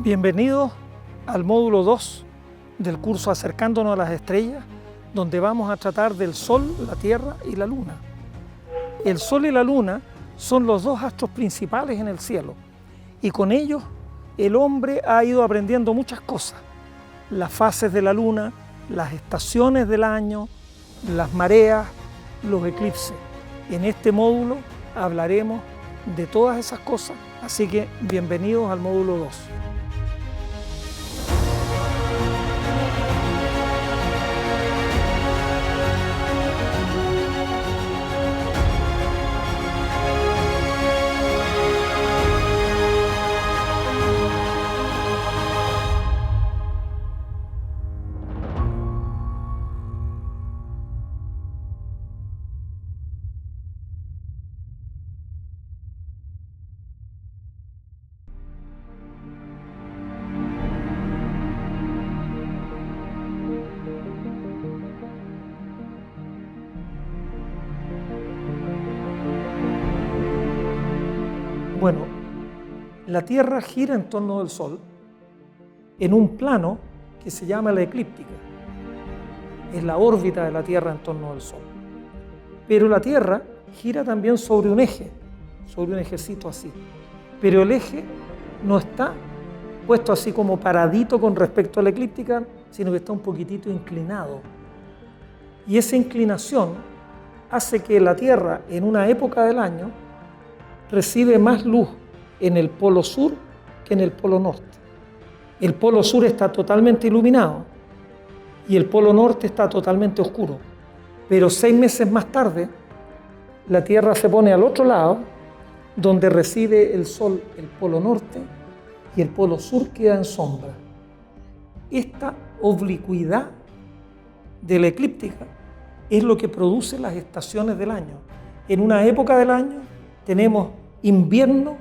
Bienvenidos al módulo 2 del curso Acercándonos a las Estrellas, donde vamos a tratar del Sol, la Tierra y la Luna. El Sol y la Luna son los dos astros principales en el cielo y con ellos el hombre ha ido aprendiendo muchas cosas. Las fases de la Luna, las estaciones del año, las mareas, los eclipses. En este módulo hablaremos de todas esas cosas, así que bienvenidos al módulo 2. Bueno, la Tierra gira en torno del Sol en un plano que se llama la eclíptica. Es la órbita de la Tierra en torno del Sol. Pero la Tierra gira también sobre un ejecito así. Pero el eje no está puesto así como paradito con respecto a la eclíptica, sino que está un poquitito inclinado. Y esa inclinación hace que la Tierra en una época del año recibe más luz en el polo sur que en el polo norte. El polo sur está totalmente iluminado y el polo norte está totalmente oscuro. Pero 6 meses más tarde, la Tierra se pone al otro lado, donde recibe el Sol el polo norte y el polo sur queda en sombra. Esta oblicuidad de la eclíptica es lo que produce las estaciones del año. En una época del año tenemos invierno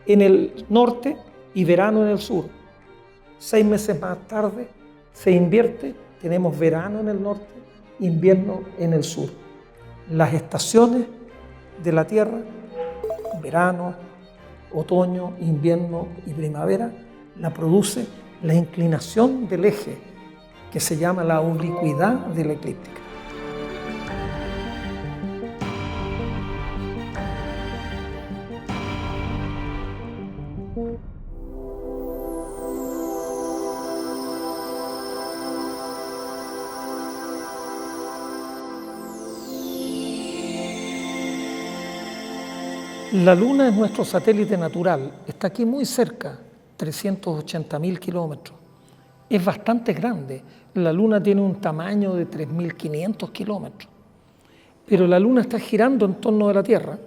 en el norte y verano en el sur. 6 meses más tarde se invierte, tenemos verano en el norte, invierno en el sur. Las estaciones de la Tierra, verano, otoño, invierno y primavera, la produce la inclinación del eje, que se llama la oblicuidad de la eclíptica. La Luna es nuestro satélite natural, está aquí muy cerca, 380.000 kilómetros. Es bastante grande, la Luna tiene un tamaño de 3.500 kilómetros. Pero la Luna está girando en torno de la Tierra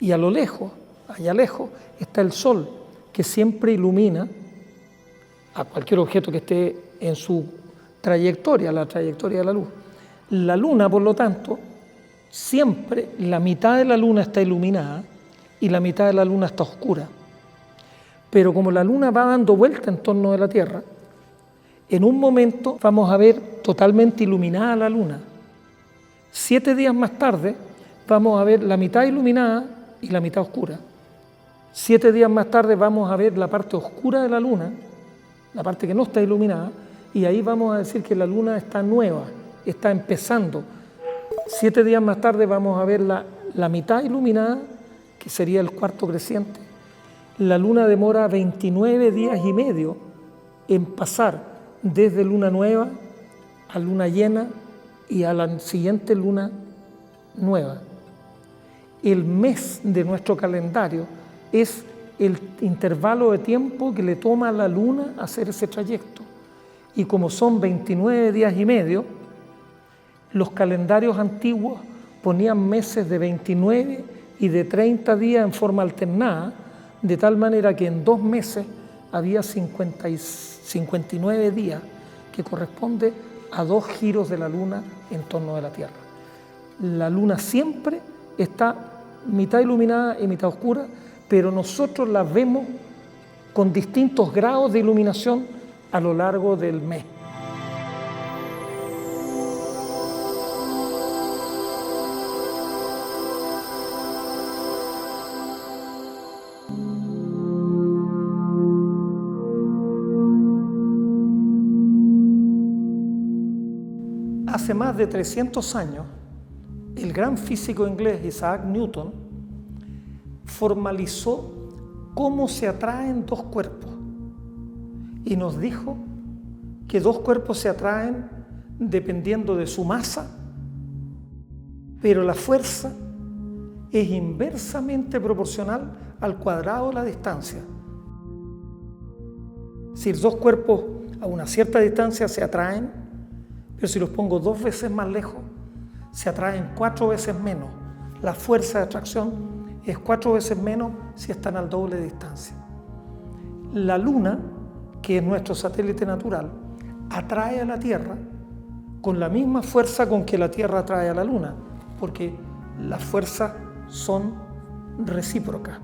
y a lo lejos, allá lejos, está el Sol, que siempre ilumina a cualquier objeto que esté en su trayectoria, la trayectoria de la luz. La Luna, por lo tanto, siempre la mitad de la Luna está iluminada y la mitad de la Luna está oscura. Pero como la Luna va dando vuelta en torno de la Tierra, en un momento vamos a ver totalmente iluminada la Luna. 7 días más tarde vamos a ver la mitad iluminada y la mitad oscura. 7 días más tarde vamos a ver la parte oscura de la Luna, la parte que no está iluminada, y ahí vamos a decir que la Luna está nueva, está empezando. 7 días más tarde vamos a ver la mitad iluminada, que sería el cuarto creciente. La Luna demora 29 días y medio en pasar desde luna nueva a luna llena y a la siguiente luna nueva. El mes de nuestro calendario es el intervalo de tiempo que le toma a la Luna hacer ese trayecto. Y como son 29 días y medio, los calendarios antiguos ponían meses de 29 y de 30 días en forma alternada, de tal manera que en 2 meses había 59 días, que corresponde a 2 giros de la Luna en torno de la Tierra. La Luna siempre está mitad iluminada y mitad oscura, pero nosotros la vemos con distintos grados de iluminación a lo largo del mes. Hace más de 300 años, el gran físico inglés Isaac Newton formalizó cómo se atraen dos cuerpos y nos dijo que dos cuerpos se atraen dependiendo de su masa, pero la fuerza es inversamente proporcional al cuadrado de la distancia. Si dos cuerpos a una cierta distancia se atraen, pero si los pongo 2 veces más lejos, se atraen 4 veces menos. La fuerza de atracción es 4 veces menos si están al doble de distancia. La Luna, que es nuestro satélite natural, atrae a la Tierra con la misma fuerza con que la Tierra atrae a la Luna, porque las fuerzas son recíprocas.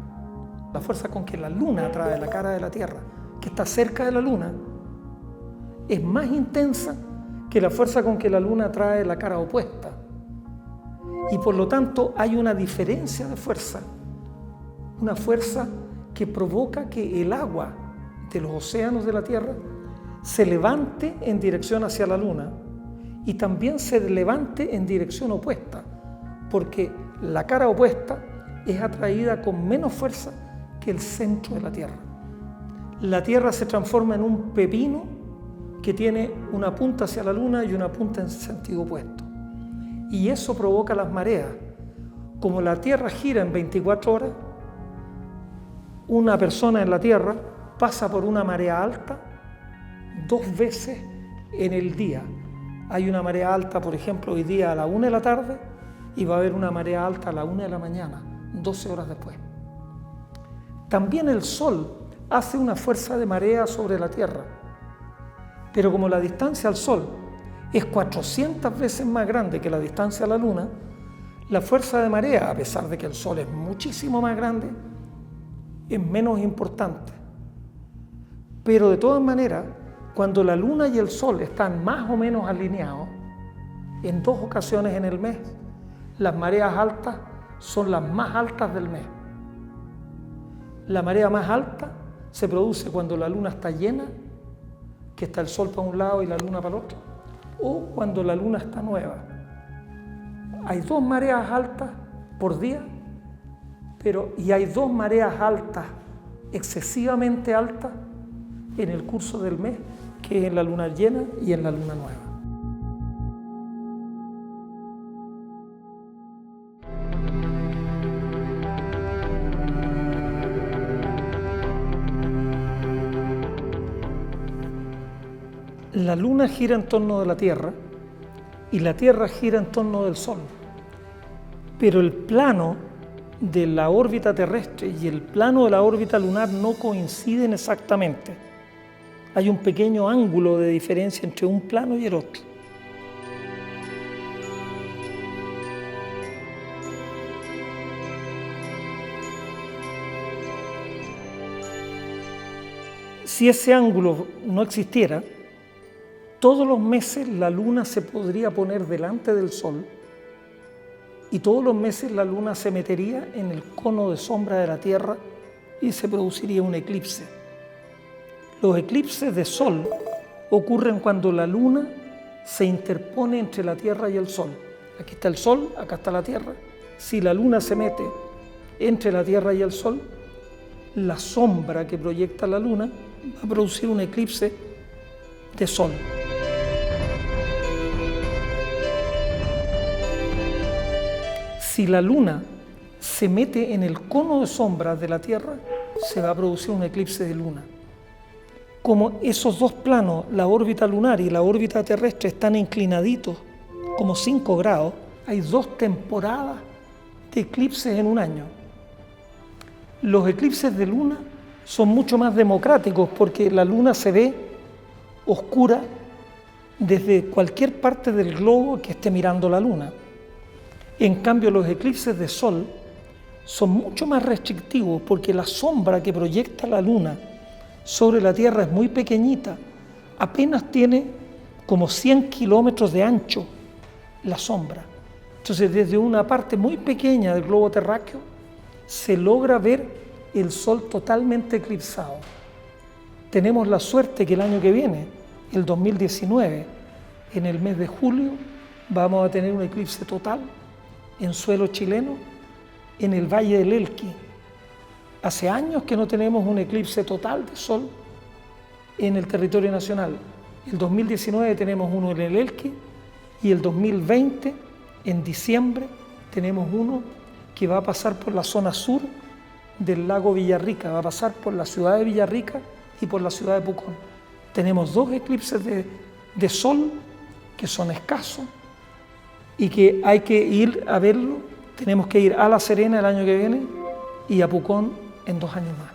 La fuerza con que la Luna atrae la cara de la Tierra, que está cerca de la Luna, es más intensa que la fuerza con que la Luna atrae la cara opuesta. Y por lo tanto hay una diferencia de fuerza, una fuerza que provoca que el agua de los océanos de la Tierra se levante en dirección hacia la Luna y también se levante en dirección opuesta, porque la cara opuesta es atraída con menos fuerza que el centro de la Tierra. La Tierra se transforma en un pepino que tiene una punta hacia la Luna y una punta en sentido opuesto. Y eso provoca las mareas. Como la Tierra gira en 24 horas, una persona en la Tierra pasa por una marea alta 2 veces en el día. Hay una marea alta, por ejemplo, hoy día a la 1 de la tarde y va a haber una marea alta a la 1 de la mañana, 12 horas después. También el Sol hace una fuerza de marea sobre la Tierra, pero como la distancia al Sol es 400 veces más grande que la distancia a la Luna, la fuerza de marea, a pesar de que el Sol es muchísimo más grande, es menos importante. Pero de todas maneras, cuando la Luna y el Sol están más o menos alineados, en 2 ocasiones en el mes, las mareas altas son las más altas del mes. La marea más alta se produce cuando la Luna está llena, que está el Sol para un lado y la Luna para el otro, o cuando la Luna está nueva. Hay 2 mareas altas por día, y hay 2 mareas altas, excesivamente altas, en el curso del mes, que es en la luna llena y en la luna nueva. La Luna gira en torno de la Tierra y la Tierra gira en torno del Sol. Pero el plano de la órbita terrestre y el plano de la órbita lunar no coinciden exactamente. Hay un pequeño ángulo de diferencia entre un plano y el otro. Si ese ángulo no existiera, todos los meses la Luna se podría poner delante del Sol y todos los meses la Luna se metería en el cono de sombra de la Tierra y se produciría un eclipse. Los eclipses de Sol ocurren cuando la Luna se interpone entre la Tierra y el Sol. Aquí está el Sol, acá está la Tierra. Si la Luna se mete entre la Tierra y el Sol, la sombra que proyecta la Luna va a producir un eclipse de Sol. Si la Luna se mete en el cono de sombras de la Tierra, se va a producir un eclipse de Luna. Como esos 2 planos, la órbita lunar y la órbita terrestre, están inclinaditos como 5 grados, hay 2 temporadas de eclipses en un año. Los eclipses de Luna son mucho más democráticos porque la Luna se ve oscura desde cualquier parte del globo que esté mirando la Luna. En cambio, los eclipses de Sol son mucho más restrictivos porque la sombra que proyecta la Luna sobre la Tierra es muy pequeñita, apenas tiene como 100 kilómetros de ancho la sombra. Entonces, desde una parte muy pequeña del globo terráqueo se logra ver el Sol totalmente eclipsado. Tenemos la suerte que el año que viene, el 2019, en el mes de julio, vamos a tener un eclipse total en suelo chileno en el Valle del Elqui. Hace años que no tenemos un eclipse total de sol en el territorio nacional. El 2019 tenemos uno en el Elqui y el 2020, en diciembre, tenemos uno que va a pasar por la zona sur del lago Villarrica, va a pasar por la ciudad de Villarrica y por la ciudad de Pucón. Tenemos 2 eclipses de sol que son escasos y que hay que ir a verlo. Tenemos que ir a La Serena el año que viene y a Pucón en 2 años más.